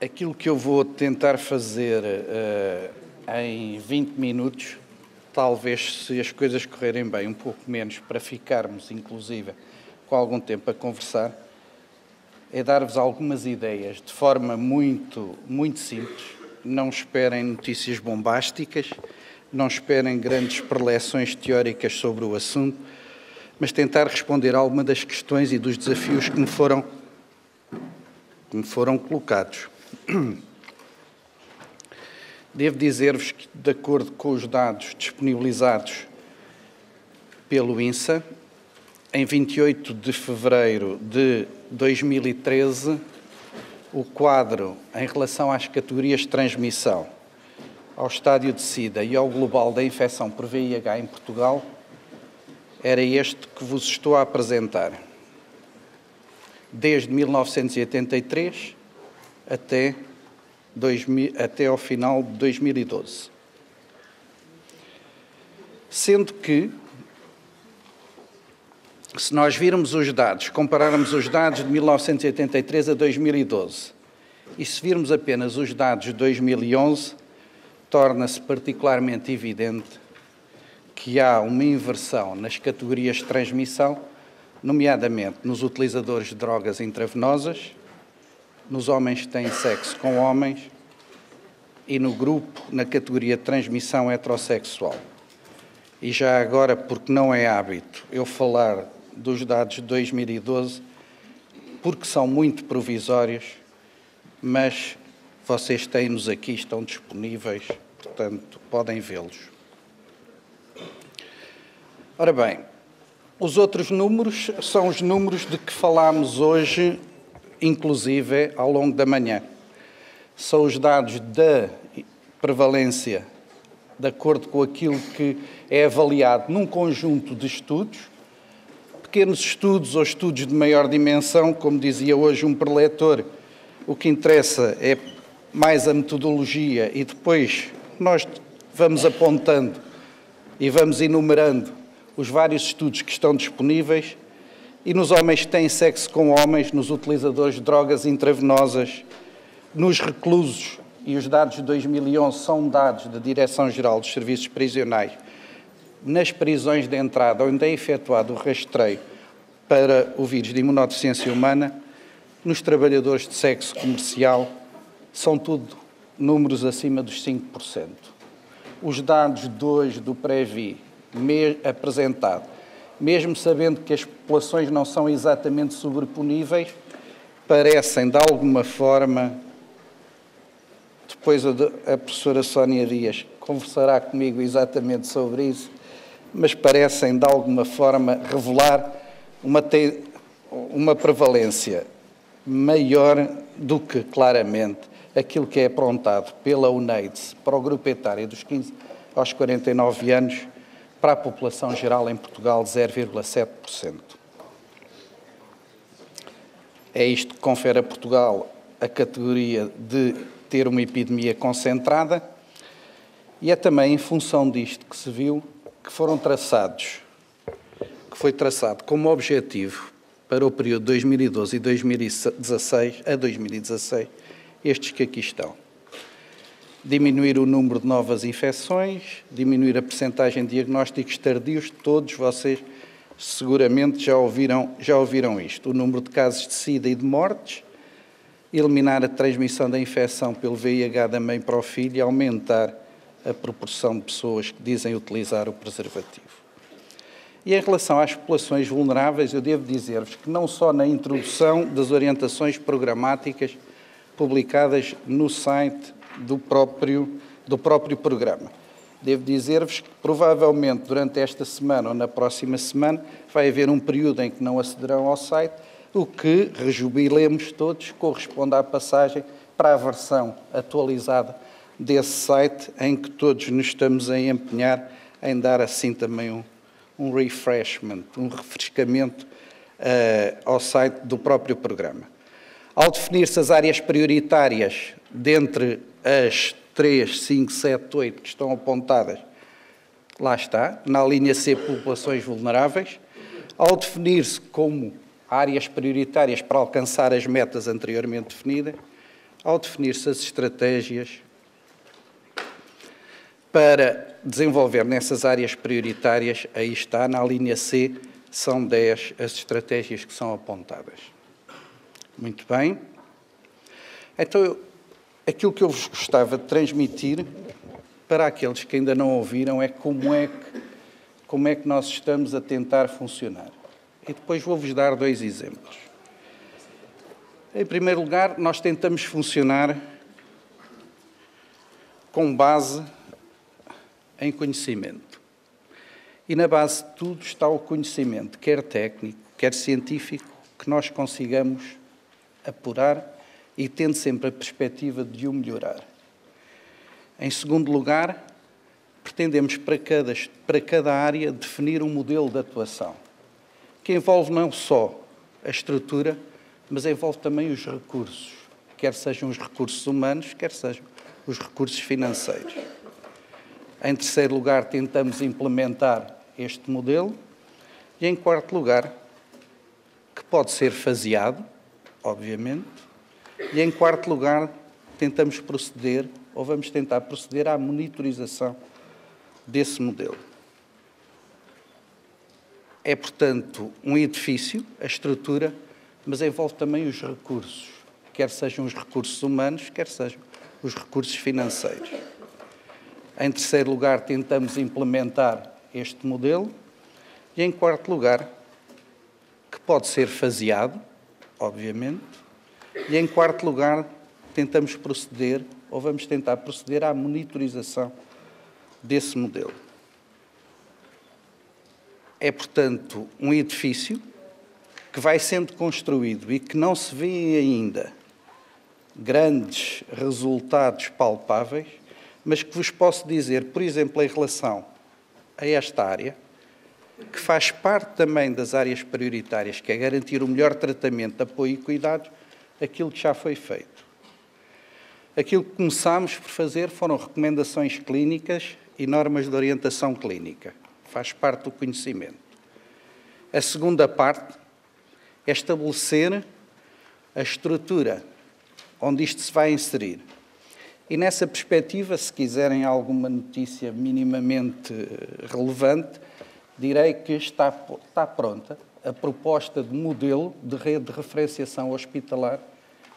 Aquilo que eu vou tentar fazer em 20 minutos, talvez, se as coisas correrem bem, um pouco menos, para ficarmos, inclusive, com algum tempo a conversar, é dar-vos algumas ideias de forma muito simples. Não esperem notícias bombásticas, não esperem grandes preleções teóricas sobre o assunto, mas tentar responder a alguma das questões e dos desafios que me foram colocados. Devo dizer-vos que, de acordo com os dados disponibilizados pelo INSA, em 28 de fevereiro de 2013, o quadro em relação às categorias de transmissão, ao estádio de SIDA e ao global da infecção por VIH em Portugal, era este que vos estou a apresentar. Desde 1983 até ao final de 2012. Sendo que, se nós virmos os dados, compararmos os dados de 1983 a 2012, e se virmos apenas os dados de 2011, torna-se particularmente evidente que há uma inversão nas categorias de transmissão, nomeadamente nos utilizadores de drogas intravenosas, nos homens que têm sexo com homens e no grupo, na categoria de transmissão heterossexual. E já agora, porque não é hábito eu falar dos dados de 2012, porque são muito provisórios, mas vocês têm-nos aqui, estão disponíveis, portanto, podem vê-los. Ora bem, os outros números são os números de que falámos hoje, inclusive ao longo da manhã. São os dados da prevalência, de acordo com aquilo que é avaliado num conjunto de estudos, pequenos estudos ou estudos de maior dimensão, como dizia hoje um preletor, o que interessa é mais a metodologia e depois nós vamos apontando e vamos enumerando os vários estudos que estão disponíveis, e nos homens que têm sexo com homens, nos utilizadores de drogas intravenosas, nos reclusos, e os dados de 2011 são dados da Direção-Geral dos Serviços Prisionais, nas prisões de entrada, onde é efetuado o rastreio para o vírus de imunodeficiência humana, nos trabalhadores de sexo comercial, são tudo números acima dos 5%. Os dados de hoje do Previ apresentado, mesmo sabendo que as populações não são exatamente sobreponíveis, parecem, de alguma forma, depois a professora Sónia Dias conversará comigo exatamente sobre isso, mas parecem, de alguma forma, revelar uma prevalência maior do que, claramente, aquilo que é apontado pela UNAIDS para o grupo etário dos 15 aos 49 anos, para a população geral em Portugal, 0,7%. É isto que confere a Portugal a categoria de ter uma epidemia concentrada, e é também em função disto que se viu que foi traçado como objetivo para o período 2012 e 2016 estes que aqui estão. Diminuir o número de novas infecções, diminuir a percentagem de diagnósticos tardios, todos vocês seguramente já ouviram isto. O número de casos de SIDA e de mortes, eliminar a transmissão da infecção pelo VIH da mãe para o filho e aumentar a proporção de pessoas que dizem utilizar o preservativo. E em relação às populações vulneráveis, eu devo dizer-vos que não só na introdução das orientações programáticas publicadas no site do próprio programa. Devo dizer-vos que, provavelmente, durante esta semana ou na próxima semana, vai haver um período em que não acederão ao site, o que, rejubilemos todos, corresponde à passagem para a versão atualizada desse site, em que todos nos estamos a empenhar em dar assim também um refreshment, um refrescamento ao site do próprio programa. Ao definir-se as áreas prioritárias dentre as 3, 5, 7, 8 que estão apontadas, lá está, na linha C, populações vulneráveis, ao definir-se como áreas prioritárias para alcançar as metas anteriormente definidas, ao definir-se as estratégias para desenvolver nessas áreas prioritárias, aí está, na linha C, são 10 as estratégias que são apontadas. Muito bem. Então, aquilo que eu vos gostava de transmitir para aqueles que ainda não ouviram é como é que nós estamos a tentar funcionar. E depois vou-vos dar 2 exemplos. Em primeiro lugar, nós tentamos funcionar com base em conhecimento. E na base de tudo está o conhecimento, quer técnico, quer científico, que nós consigamos apurar e tendo sempre a perspectiva de o melhorar. Em segundo lugar, pretendemos para cada área definir um modelo de atuação, que envolve não só a estrutura, mas envolve também os recursos, quer sejam os recursos humanos, quer sejam os recursos financeiros. Em terceiro lugar, tentamos implementar este modelo. E em quarto lugar, que pode ser faseado, obviamente. E em quarto lugar, tentamos proceder, ou vamos tentar proceder à monitorização desse modelo. É, portanto, um edifício, a estrutura, mas envolve também os recursos, quer sejam os recursos humanos, quer sejam os recursos financeiros. Em terceiro lugar, tentamos implementar este modelo. E em quarto lugar, que pode ser faseado, obviamente. E em quarto lugar, tentamos proceder, ou vamos tentar proceder à monitorização desse modelo. É, portanto, um edifício que vai sendo construído e que não se vê ainda grandes resultados palpáveis, mas que vos posso dizer, por exemplo, em relação a esta área, que faz parte também das áreas prioritárias, que é garantir o melhor tratamento, apoio e cuidados, aquilo que já foi feito. Aquilo que começámos por fazer foram recomendações clínicas e normas de orientação clínica. Faz parte do conhecimento. A segunda parte é estabelecer a estrutura onde isto se vai inserir. E nessa perspectiva, se quiserem alguma notícia minimamente relevante, direi que está pronta a proposta de modelo de rede de referenciação hospitalar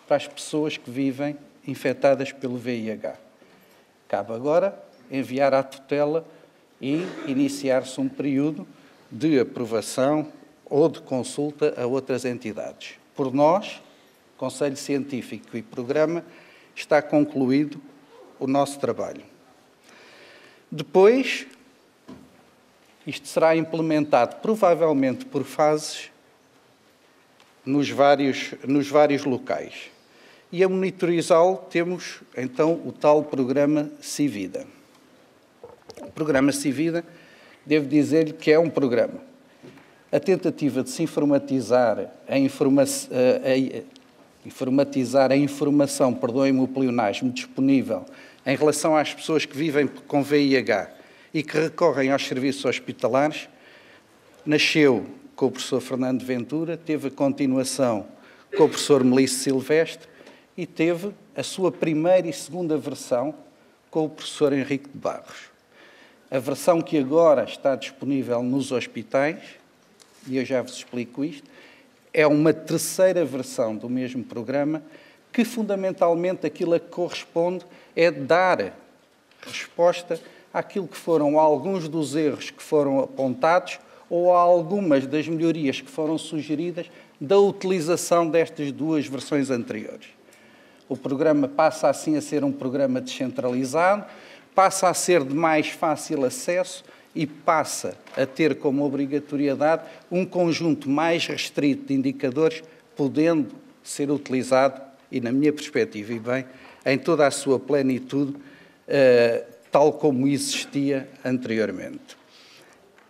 para as pessoas que vivem infectadas pelo VIH. Cabe agora enviar à tutela e iniciar-se um período de aprovação ou de consulta a outras entidades. Por nós, Conselho Científico e Programa, está concluído o nosso trabalho. Depois, isto será implementado provavelmente por fases nos vários locais. E a monitorizá-lo temos, então, o tal Programa Civida. O Programa Civida, devo dizer-lhe que é um programa. A tentativa de se informatizar a informação, perdoem-me o pleonasmo, disponível em relação às pessoas que vivem com VIH e que recorrem aos serviços hospitalares, nasceu com o professor Fernando Ventura, teve a continuação com o professor Melício Silvestre e teve a sua primeira e segunda versão com o professor Henrique de Barros. A versão que agora está disponível nos hospitais, e eu já vos explico isto, é uma terceira versão do mesmo programa que, fundamentalmente, aquilo a que corresponde é dar resposta àquilo que foram alguns dos erros que foram apontados ou a algumas das melhorias que foram sugeridas da utilização destas duas versões anteriores. O programa passa, assim, a ser um programa descentralizado, passa a ser de mais fácil acesso e passa a ter como obrigatoriedade um conjunto mais restrito de indicadores, podendo ser utilizado, e na minha perspectiva, e bem, em toda a sua plenitude, tal como existia anteriormente.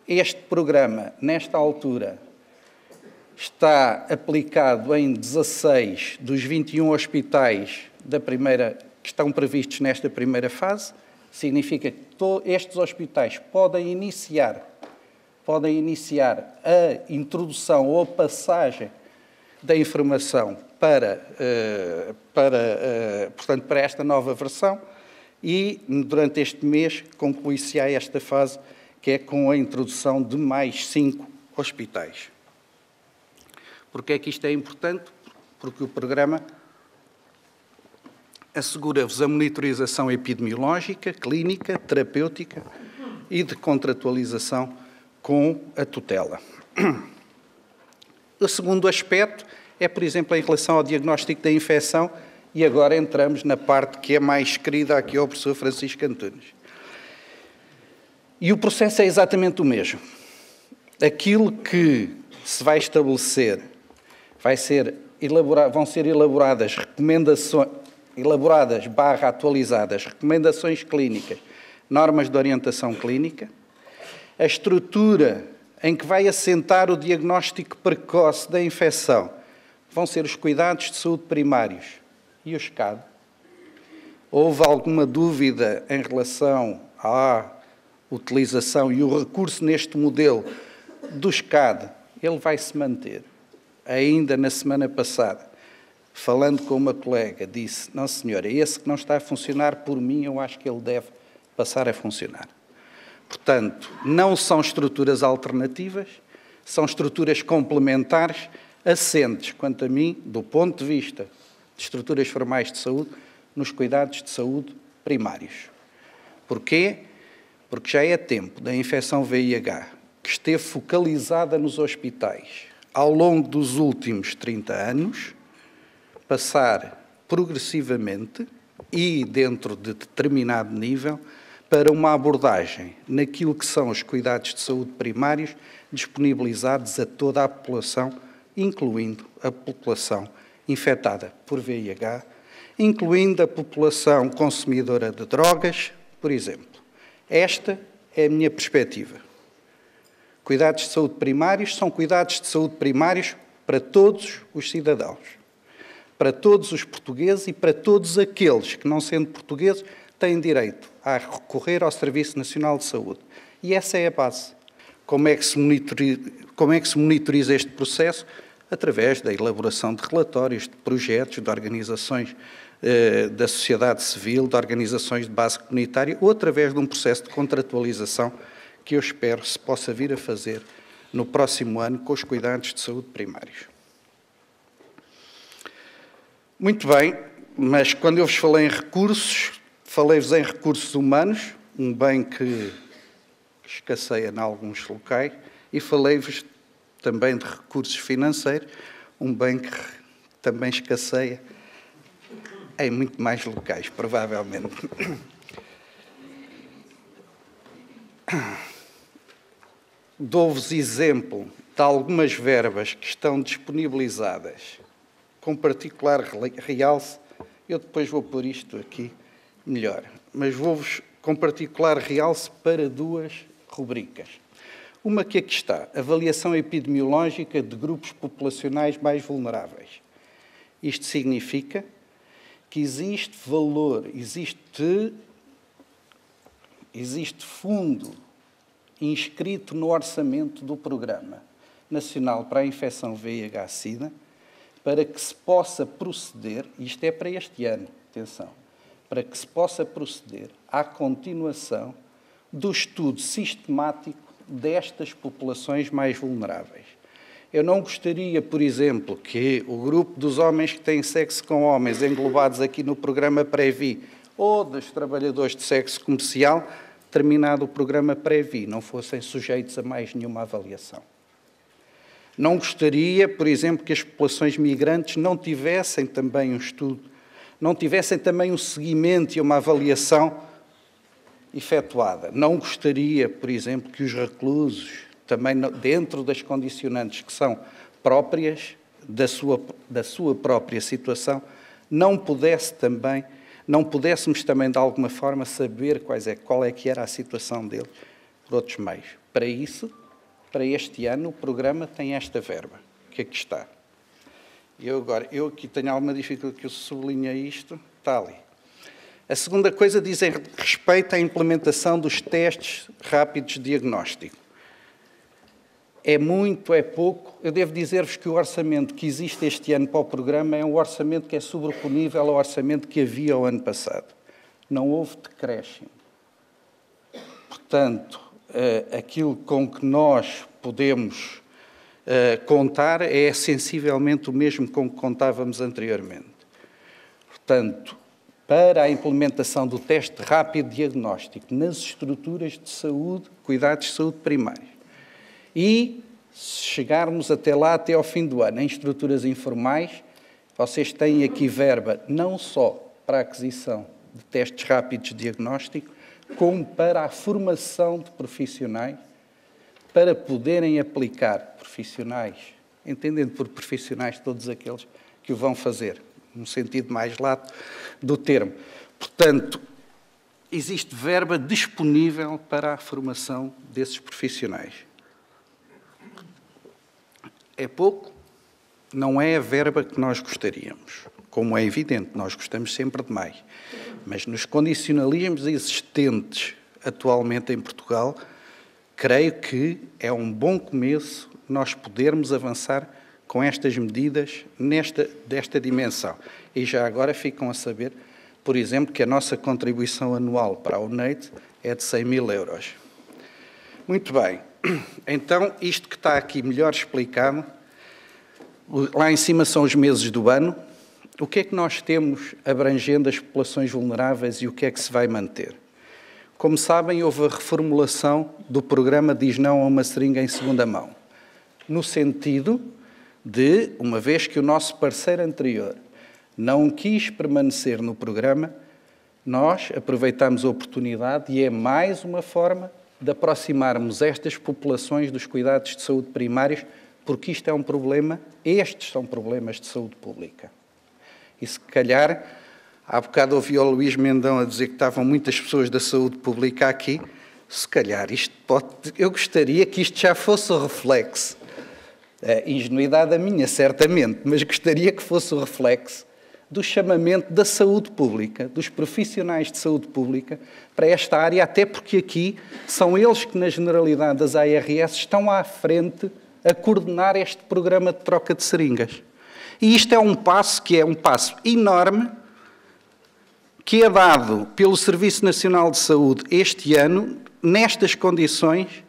Este programa, nesta altura, está aplicado em 16 dos 21 hospitais que estão previstos nesta primeira fase. Significa que estes hospitais podem iniciar a introdução ou a passagem da informação portanto, para esta nova versão e, durante este mês, conclui-se-á esta fase, que é com a introdução de mais 5 hospitais. Porquê é que isto é importante? Porque o programa assegura-vos a monitorização epidemiológica, clínica, terapêutica e de contratualização com a tutela. O segundo aspecto é, por exemplo, em relação ao diagnóstico da infecção, e agora entramos na parte que é mais querida aqui ao professor Francisco Antunes. E o processo é exatamente o mesmo. Aquilo que se vai estabelecer vão ser elaboradas recomendações, atualizadas, recomendações clínicas, normas de orientação clínica, a estrutura em que vai assentar o diagnóstico precoce da infecção vão ser os cuidados de saúde primários e o SCAD. Houve alguma dúvida em relação à utilização e o recurso neste modelo do SCAD? Ele vai se manter. Ainda na semana passada, falando com uma colega, disse: não senhora, esse que não está a funcionar por mim, eu acho que ele deve passar a funcionar. Portanto, não são estruturas alternativas, são estruturas complementares, assentes, quanto a mim, do ponto de vista de estruturas formais de saúde, nos cuidados de saúde primários. Porquê? Porque já é tempo da infecção VIH, que esteve focalizada nos hospitais ao longo dos últimos 30 anos, passar progressivamente e dentro de determinado nível para uma abordagem naquilo que são os cuidados de saúde primários disponibilizados a toda a população, incluindo a população infectada por VIH, incluindo a população consumidora de drogas, por exemplo. Esta é a minha perspectiva. Cuidados de saúde primários são cuidados de saúde primários para todos os cidadãos, para todos os portugueses e para todos aqueles que, não sendo portugueses, têm direito a recorrer ao Serviço Nacional de Saúde. E essa é a base. Como é que se monitoriza este processo? Através da elaboração de relatórios, de projetos, de organizações da sociedade civil, de organizações de base comunitária, ou através de um processo de contratualização que eu espero se possa vir a fazer no próximo ano com os cuidados de saúde primários. Muito bem, mas quando eu vos falei em recursos, falei-vos em recursos humanos, um bem que escasseia em alguns locais, e falei-vos também de recursos financeiros, um bem que também escasseia em muito mais locais, provavelmente. Dou-vos exemplo de algumas verbas que estão disponibilizadas, com particular realce. Eu depois vou pôr isto aqui melhor, mas vou-vos com particular realce para 2 rubricas. Uma que aqui está, avaliação epidemiológica de grupos populacionais mais vulneráveis. Isto significa que existe valor, existe fundo inscrito no orçamento do Programa Nacional para a Infecção VIH-Sida, para que se possa proceder, isto é para este ano, atenção, para que se possa proceder à continuação do estudo sistemático destas populações mais vulneráveis. Eu não gostaria, por exemplo, que o grupo dos homens que têm sexo com homens englobados aqui no programa Previ ou dos trabalhadores de sexo comercial, terminado o programa Previ, não fossem sujeitos a mais nenhuma avaliação. Não gostaria, por exemplo, que as populações migrantes não tivessem também um estudo, não tivessem também um seguimento e uma avaliação efetuada. Não gostaria, por exemplo, que os reclusos, também dentro das condicionantes que são próprias da sua própria situação, não pudéssemos também, de alguma forma, saber qual é que era a situação deles por outros meios. Para isso, para este ano, o programa tem esta verba, que aqui está. Eu aqui tenho alguma dificuldade que eu sublinhei isto, está ali. A segunda coisa diz respeito à implementação dos testes rápidos de diagnóstico. É muito, é pouco? Eu devo dizer-vos que o orçamento que existe este ano para o programa é um orçamento que é sobreponível ao orçamento que havia o ano passado. Não houve decréscimo. Portanto, aquilo com que nós podemos contar é sensivelmente o mesmo com que contávamos anteriormente. Portanto, para a implementação do teste rápido diagnóstico nas estruturas de saúde, cuidados de saúde primários, e se chegarmos até lá, até ao fim do ano, em estruturas informais, vocês têm aqui verba não só para a aquisição de testes rápidos de diagnóstico, como para a formação de profissionais, para poderem aplicar profissionais, entendendo por profissionais todos aqueles que o vão fazer, no sentido mais lato do termo. Portanto, existe verba disponível para a formação desses profissionais. É pouco? Não é a verba que nós gostaríamos. Como é evidente, nós gostamos sempre de mais. Mas nos condicionalismos existentes atualmente em Portugal, creio que é um bom começo nós podermos avançar com estas medidas desta dimensão. E já agora ficam a saber, por exemplo, que a nossa contribuição anual para a UNAIDS é de 100 mil euros. Muito bem. Então, isto que está aqui melhor explicado, lá em cima são os meses do ano. O que é que nós temos abrangendo as populações vulneráveis e o que é que se vai manter? Como sabem, houve a reformulação do programa Diz Não a uma Seringa em Segunda Mão, no sentido de, uma vez que o nosso parceiro anterior não quis permanecer no programa, nós aproveitamos a oportunidade e é mais uma forma de aproximarmos estas populações dos cuidados de saúde primários, porque isto é um problema, estes são problemas de saúde pública. E se calhar, há bocado ouvi o Luís Mendão a dizer que estavam muitas pessoas da saúde pública aqui, se calhar isto eu gostaria que isto já fosse o reflexo, ingenuidade a minha, certamente, mas gostaria que fosse o reflexo do chamamento da saúde pública, dos profissionais de saúde pública, para esta área, até porque aqui são eles que, na generalidade das ARS, estão à frente a coordenar este programa de troca de seringas. E isto é um passo que é um passo enorme, que é dado pelo Serviço Nacional de Saúde este ano, nestas condições,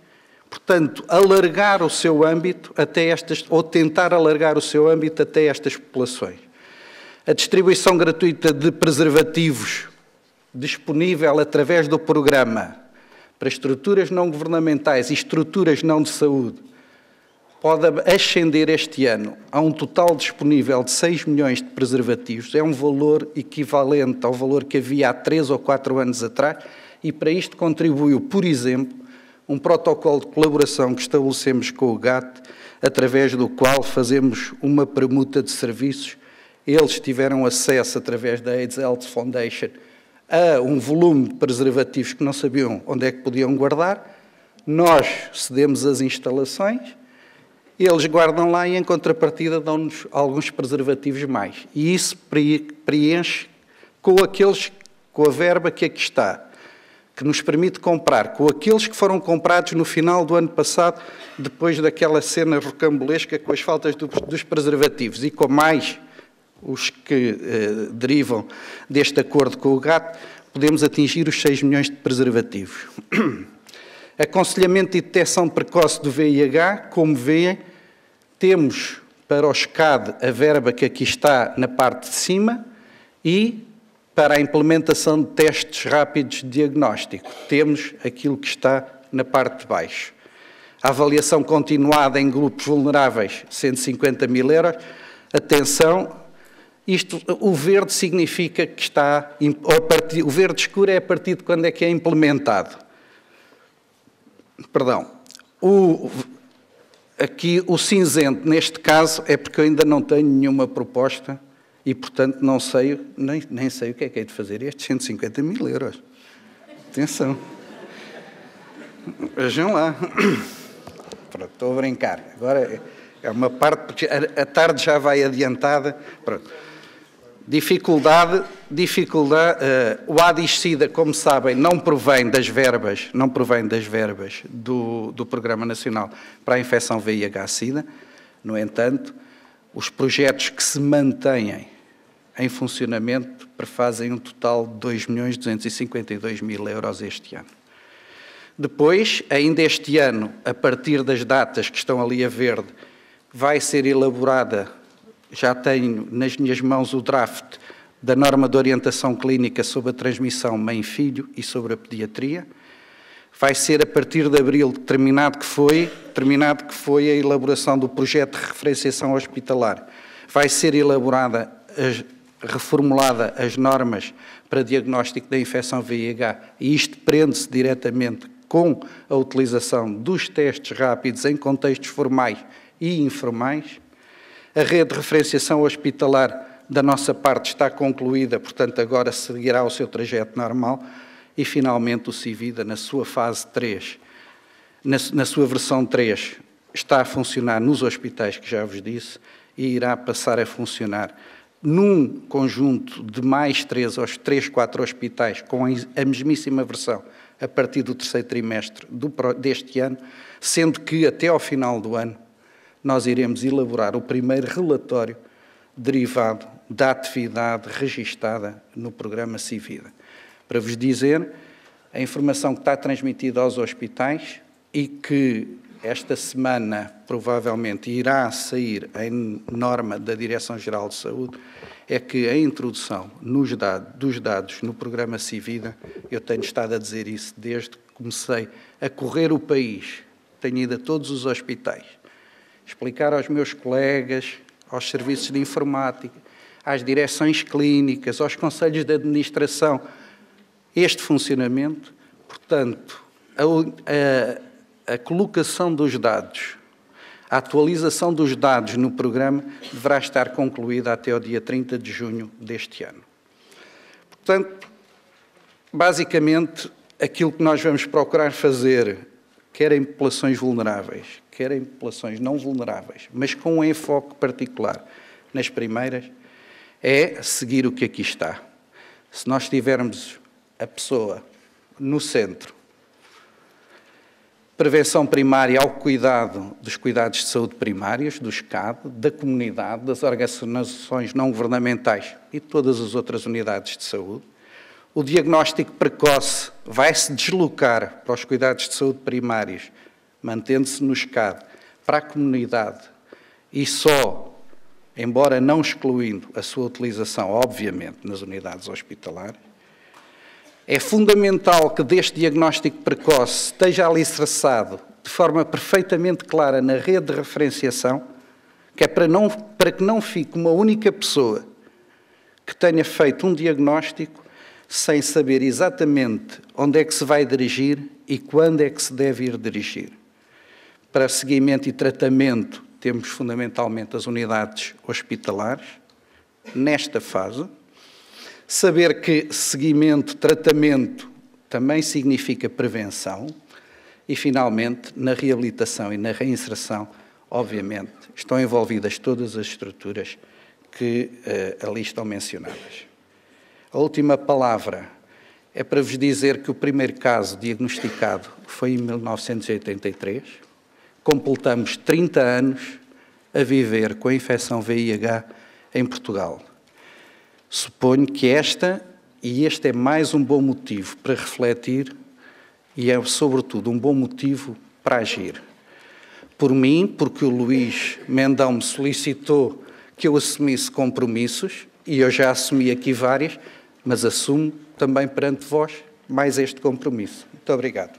portanto, alargar o seu âmbito até estas, ou tentar alargar o seu âmbito até estas populações. A distribuição gratuita de preservativos disponível através do programa para estruturas não governamentais e estruturas não de saúde pode ascender este ano a um total disponível de 6 milhões de preservativos. É um valor equivalente ao valor que havia há 3 ou 4 anos atrás e para isto contribuiu, por exemplo, um protocolo de colaboração que estabelecemos com o GAT, através do qual fazemos uma permuta de serviços. Eles tiveram acesso, através da AIDS Health Foundation, a um volume de preservativos que não sabiam onde é que podiam guardar. Nós cedemos as instalações, eles guardam lá e, em contrapartida, dão-nos alguns preservativos mais. E isso preenche com a verba que aqui está, que nos permite comprar com aqueles que foram comprados no final do ano passado, depois daquela cena rocambolesca com as faltas dos preservativos e com mais os que derivam deste acordo com o GAT, podemos atingir os 6 milhões de preservativos. Aconselhamento e detecção precoce do VIH, como veem, temos para o SCAD a verba que aqui está na parte de cima e para a implementação de testes rápidos de diagnóstico, temos aquilo que está na parte de baixo. A avaliação continuada em grupos vulneráveis, 150 mil euros. Atenção, o verde significa que está, o verde escuro é a partir de quando é que é implementado. Perdão, aqui o cinzento, neste caso, é porque eu ainda não tenho nenhuma proposta e, portanto, não sei, nem sei o que é de fazer estes 150 mil euros. Atenção. Vejam lá. Pronto, estou a brincar. Agora é uma parte, porque a tarde já vai adiantada. Pronto. Dificuldade, o ADIS-SIDA, como sabem, não provém das verbas do Programa Nacional para a Infecção VIH-Sida. No entanto, os projetos que se mantêm em funcionamento prefazem um total de 2.252.000 euros este ano. Depois, ainda este ano, a partir das datas que estão ali a verde, vai ser elaborada, já tenho nas minhas mãos o draft da norma de orientação clínica sobre a transmissão mãe-filho e sobre a pediatria. Vai ser a partir de abril terminado que foi a elaboração do projeto de referenciação hospitalar. Vai ser reformulada as normas para diagnóstico da infecção VIH e isto prende-se diretamente com a utilização dos testes rápidos em contextos formais e informais. A rede de referenciação hospitalar da nossa parte está concluída, portanto agora seguirá o seu trajeto normal e finalmente o Civida na sua fase 3, na sua versão 3, está a funcionar nos hospitais que já vos disse e irá passar a funcionar num conjunto de mais 4 hospitais com a mesmíssima versão a partir do terceiro trimestre deste ano, sendo que até ao final do ano nós iremos elaborar o primeiro relatório derivado da atividade registada no programa Civida. Para vos dizer, a informação que está transmitida aos hospitais e que esta semana provavelmente irá sair em norma da Direção-Geral de Saúde é que a introdução dos dados no programa Civida, eu tenho estado a dizer isso desde que comecei a correr o país, tenho ido a todos os hospitais, explicar aos meus colegas, aos serviços de informática, às direções clínicas, aos conselhos de administração, este funcionamento. Portanto, a colocação dos dados, a atualização dos dados no programa deverá estar concluída até o dia 30 de junho deste ano. Portanto, basicamente, aquilo que nós vamos procurar fazer, quer em populações vulneráveis, quer em populações não vulneráveis, mas com um enfoque particular nas primeiras, é seguir o que aqui está. Se nós tivermos a pessoa no centro, prevenção primária ao cuidado dos cuidados de saúde primários, do SCAD, da comunidade, das organizações não governamentais e todas as outras unidades de saúde. O diagnóstico precoce vai-se deslocar para os cuidados de saúde primários, mantendo-se no SCAD, para a comunidade e só, embora não excluindo a sua utilização, obviamente, nas unidades hospitalares. É fundamental que deste diagnóstico precoce esteja alicerçado de forma perfeitamente clara na rede de referenciação, que é para que não fique uma única pessoa que tenha feito um diagnóstico sem saber exatamente onde é que se vai dirigir e quando é que se deve ir dirigir. Para seguimento e tratamento, temos fundamentalmente as unidades hospitalares, nesta fase. Saber que seguimento, tratamento, também significa prevenção. E, finalmente, na reabilitação e na reinserção, obviamente, estão envolvidas todas as estruturas que ali estão mencionadas. A última palavra é para vos dizer que o primeiro caso diagnosticado foi em 1983. Completamos 30 anos a viver com a infecção VIH em Portugal. Suponho que este é mais um bom motivo para refletir e é, sobretudo, um bom motivo para agir. Por mim, porque o Luís Mendão me solicitou que eu assumisse compromissos, e eu já assumi aqui vários, mas assumo também perante vós mais este compromisso. Muito obrigado.